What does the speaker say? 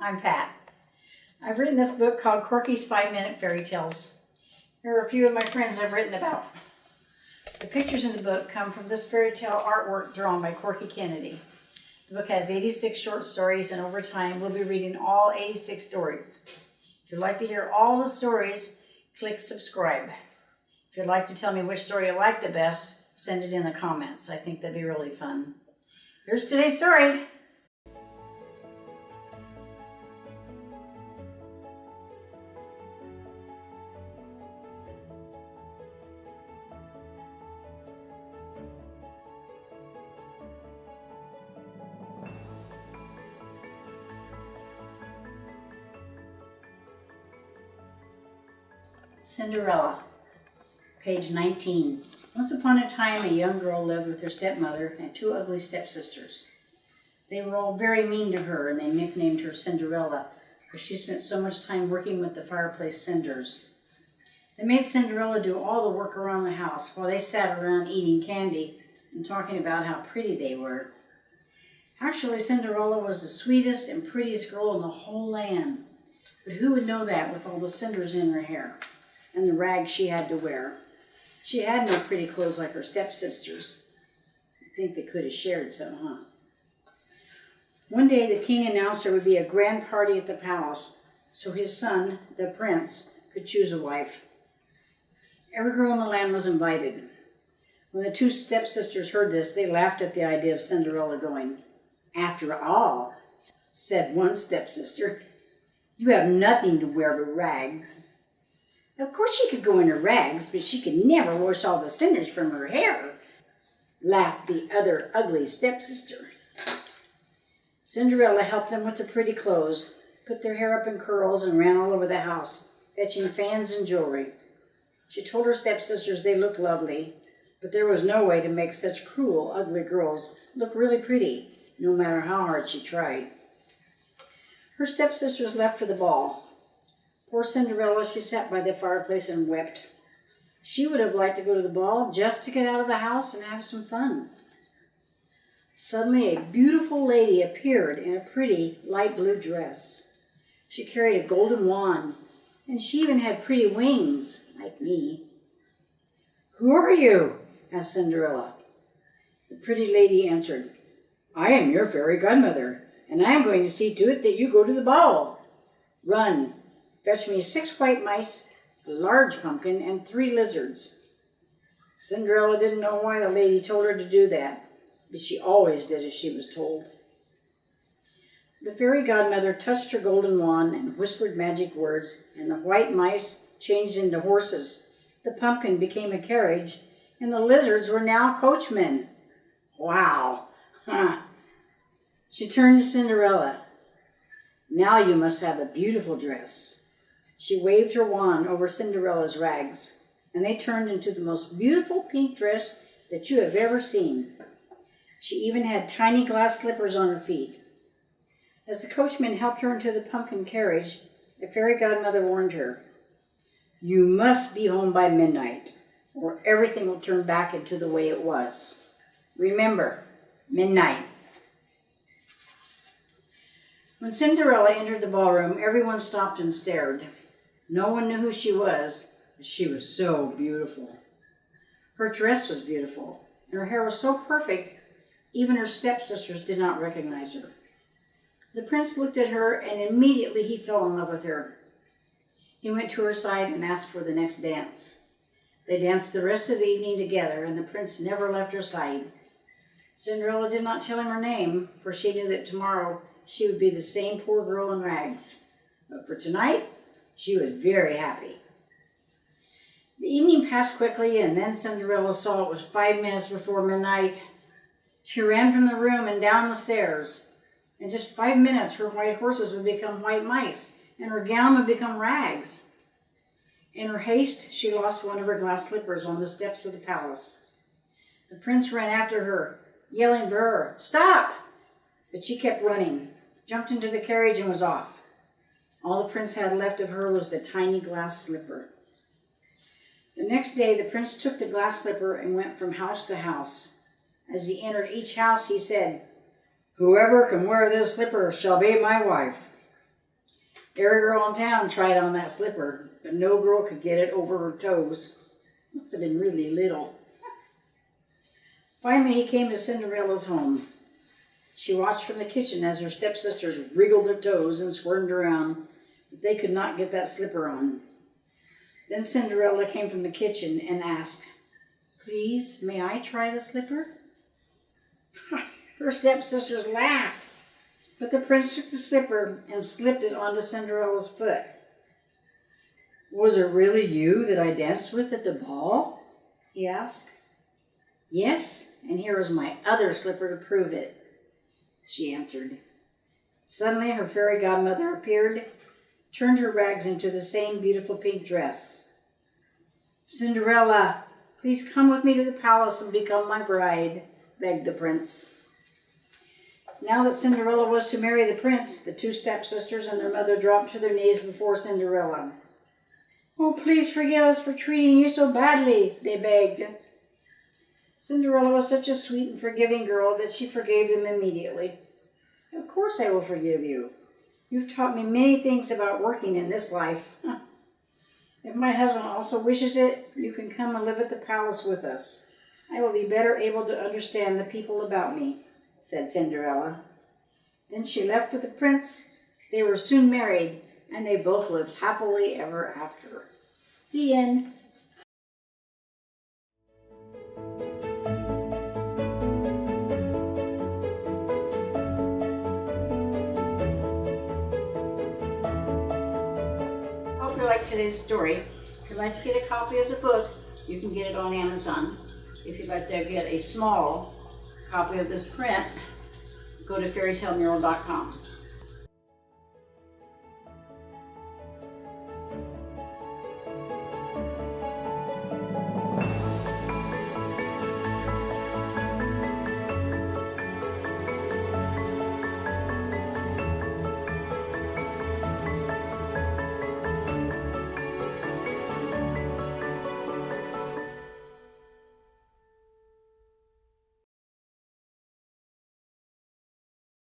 I'm Pat. I've written this book called Corky's 5-Minute Fairy Tales. Here are a few of my friends I've written about. The pictures in the book come from this fairy tale artwork drawn by Corky Kennedy. The book has 86 short stories, and over time we'll be reading all 86 stories. If you'd like to hear all the stories, click subscribe. If you'd like to tell me which story you like the best, send it in the comments. I think that'd be really fun. Here's today's story. Cinderella, page 19. Once upon a time, a young girl lived with her stepmother and 2 ugly stepsisters. They were all very mean to her, and they nicknamed her Cinderella because she spent so much time working with the fireplace cinders. They made Cinderella do all the work around the house while they sat around eating candy and talking about how pretty they were. Actually, Cinderella was the sweetest and prettiest girl in the whole land. But who would know that with all the cinders in her hair and the rags she had to wear? She had no pretty clothes like her stepsisters. I think they could have shared some, huh? One day the king announced there would be a grand party at the palace so his son, the prince, could choose a wife. Every girl in the land was invited. When the 2 stepsisters heard this, they laughed at the idea of Cinderella going. "After all," said one stepsister, "you have nothing to wear but rags." "Of course she could go in her rags, but she could never wash all the cinders from her hair," laughed the other ugly stepsister. Cinderella helped them with the pretty clothes, put their hair up in curls, and ran all over the house, fetching fans and jewelry. She told her stepsisters they looked lovely, but there was no way to make such cruel, ugly girls look really pretty, no matter how hard she tried. Her stepsisters left for the ball. Poor Cinderella, she sat by the fireplace and wept. She would have liked to go to the ball just to get out of the house and have some fun. Suddenly, a beautiful lady appeared in a pretty light blue dress. She carried a golden wand, and she even had pretty wings, like me. "Who are you?" asked Cinderella. The pretty lady answered, "I am your fairy godmother, and I am going to see to it that you go to the ball. Run. Fetch me 6 white mice, a large pumpkin, and 3 lizards." Cinderella didn't know why the lady told her to do that, but she always did as she was told. The fairy godmother touched her golden wand and whispered magic words, and the white mice changed into horses, the pumpkin became a carriage, and the lizards were now coachmen. Wow! She turned to Cinderella. "Now you must have a beautiful dress." She waved her wand over Cinderella's rags, and they turned into the most beautiful pink dress that you have ever seen. She even had tiny glass slippers on her feet. As the coachman helped her into the pumpkin carriage, the fairy godmother warned her, "You must be home by midnight, or everything will turn back into the way it was. Remember, midnight." When Cinderella entered the ballroom, everyone stopped and stared. No one knew who she was, but she was so beautiful. Her dress was beautiful, and her hair was so perfect, even her stepsisters did not recognize her. The prince looked at her, and immediately he fell in love with her. He went to her side and asked for the next dance. They danced the rest of the evening together, and the prince never left her side. Cinderella did not tell him her name, for she knew that tomorrow she would be the same poor girl in rags. But for tonight, she was very happy. The evening passed quickly, and then Cinderella saw it was 5 minutes before midnight. She ran from the room and down the stairs. In just 5 minutes, her white horses would become white mice, and her gown would become rags. In her haste, she lost one of her glass slippers on the steps of the palace. The prince ran after her, yelling for her, "Stop!" But she kept running, jumped into the carriage, and was off. All the prince had left of her was the tiny glass slipper. The next day, the prince took the glass slipper and went from house to house. As he entered each house, he said, "Whoever can wear this slipper shall be my wife." Every girl in town tried on that slipper, but no girl could get it over her toes. Must have been really little. Finally, he came to Cinderella's home. She watched from the kitchen as her stepsisters wriggled their toes and squirmed around, but they could not get that slipper on. Then Cinderella came from the kitchen and asked, "Please, may I try the slipper?" Her stepsisters laughed, but the prince took the slipper and slipped it onto Cinderella's foot. "Was it really you that I danced with at the ball?" he asked. "Yes, and here is my other slipper to prove it," she answered. Suddenly her fairy godmother appeared, turned her rags into the same beautiful pink dress. "Cinderella, please come with me to the palace and become my bride," begged the prince. Now that Cinderella was to marry the prince, the two stepsisters and their mother dropped to their knees before Cinderella. "Oh, please forgive us for treating you so badly," they begged. Cinderella was such a sweet and forgiving girl that she forgave them immediately. "Of course I will forgive you. You've taught me many things about working in this life. If my husband also wishes it, you can come and live at the palace with us. I will be better able to understand the people about me," said Cinderella. Then she left with the prince. They were soon married, and they both lived happily ever after. The end. Hope you liked today's story. If you'd like to get a copy of the book, you can get it on Amazon. If you'd like to get a small copy of this print, go to fairytalemural.com.